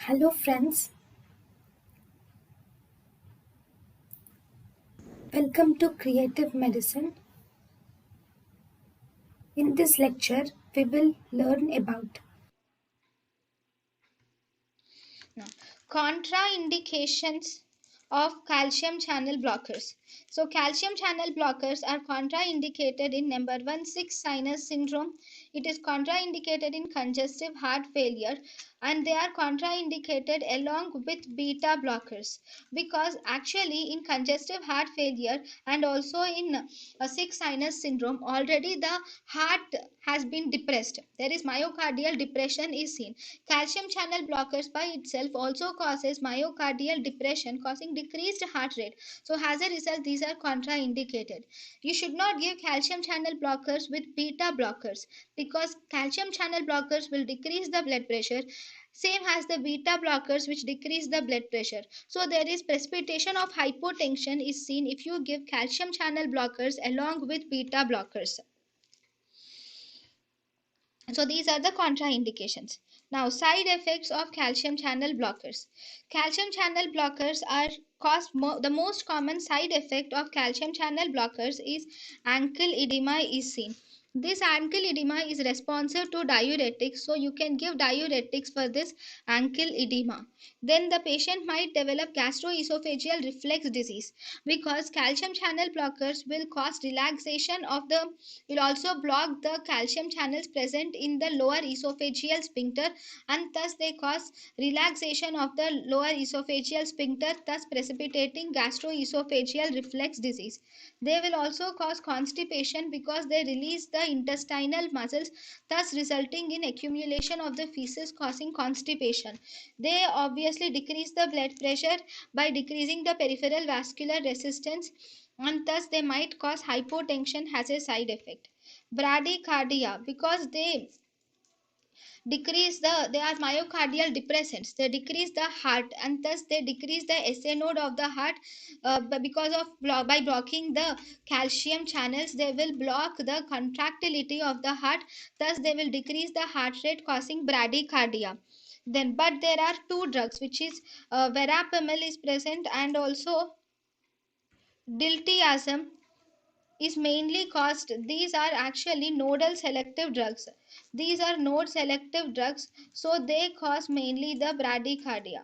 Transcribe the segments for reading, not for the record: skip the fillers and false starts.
Hello, friends. Welcome to Creative Medicine. In this lecture, we will learn about Now, contraindications of calcium channel blockers. So, calcium channel blockers are contraindicated in number one, 6 sinus syndrome. It is contraindicated in congestive heart failure, and they are contraindicated along with beta blockers because actually in congestive heart failure and also in a 6 sinus syndrome already the heart has been depressed. There is myocardial depression is seen. Calcium channel blockers by itself also causes myocardial depression, causing decreased heart rate. So, as a result, these are contraindicated. You should not give calcium channel blockers with beta blockers because calcium channel blockers will decrease the blood pressure, same as the beta blockers which decrease the blood pressure. So there is precipitation of hypotension is seen if you give calcium channel blockers along with beta blockers. So these are the contraindications. Now, side effects of calcium channel blockers. Calcium channel blockers are the most common side effect of calcium channel blockers is ankle edema is seen. This ankle edema is responsive to diuretics, so you can give diuretics for this ankle edema. Then the patient might develop gastroesophageal reflux disease because calcium channel blockers will cause relaxation of the will also block the calcium channels present in the lower esophageal sphincter, and thus they cause relaxation of the lower esophageal sphincter, thus precipitating gastroesophageal reflux disease. They will also cause constipation because they release the intestinal muscles, thus resulting in accumulation of the feces causing constipation. They obviously decrease the blood pressure by decreasing the peripheral vascular resistance, and thus they might cause hypotension as a side effect. Bradycardia, because they are myocardial depressants, they decrease the heart and thus they decrease the SA node of the heart, because of by blocking the calcium channels they will block the contractility of the heart, thus they will decrease the heart rate causing bradycardia. Then but there are two drugs which is verapamil is present, and also diltiazem is mainly caused. These are actually nodal selective drugs. These are node selective drugs, so they cause mainly the bradycardia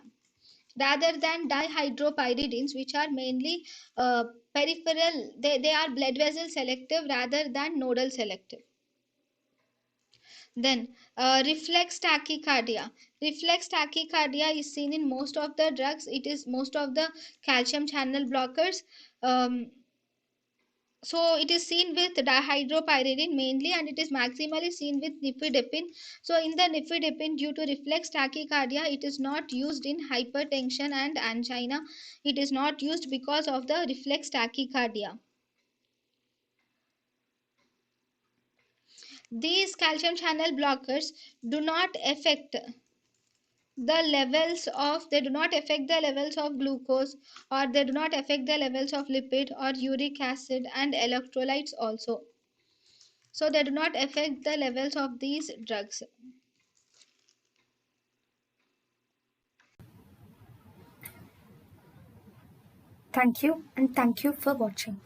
rather than dihydropyridines, which are mainly peripheral. They are blood vessel selective rather than nodal selective. Then reflex tachycardia. Reflex tachycardia is seen in most of the drugs. It is most of the calcium channel blockers. So it is seen with dihydropyridine mainly, and it is maximally seen with nifedipine. So in the nifedipine, due to reflex tachycardia, it is not used in hypertension and angina. It is not used because of the reflex tachycardia. These calcium channel blockers do not affect they do not affect the levels of glucose, or they do not affect the levels of lipid or uric acid and electrolytes also. So they do not affect the levels of these drugs. thank you and thank you for watching.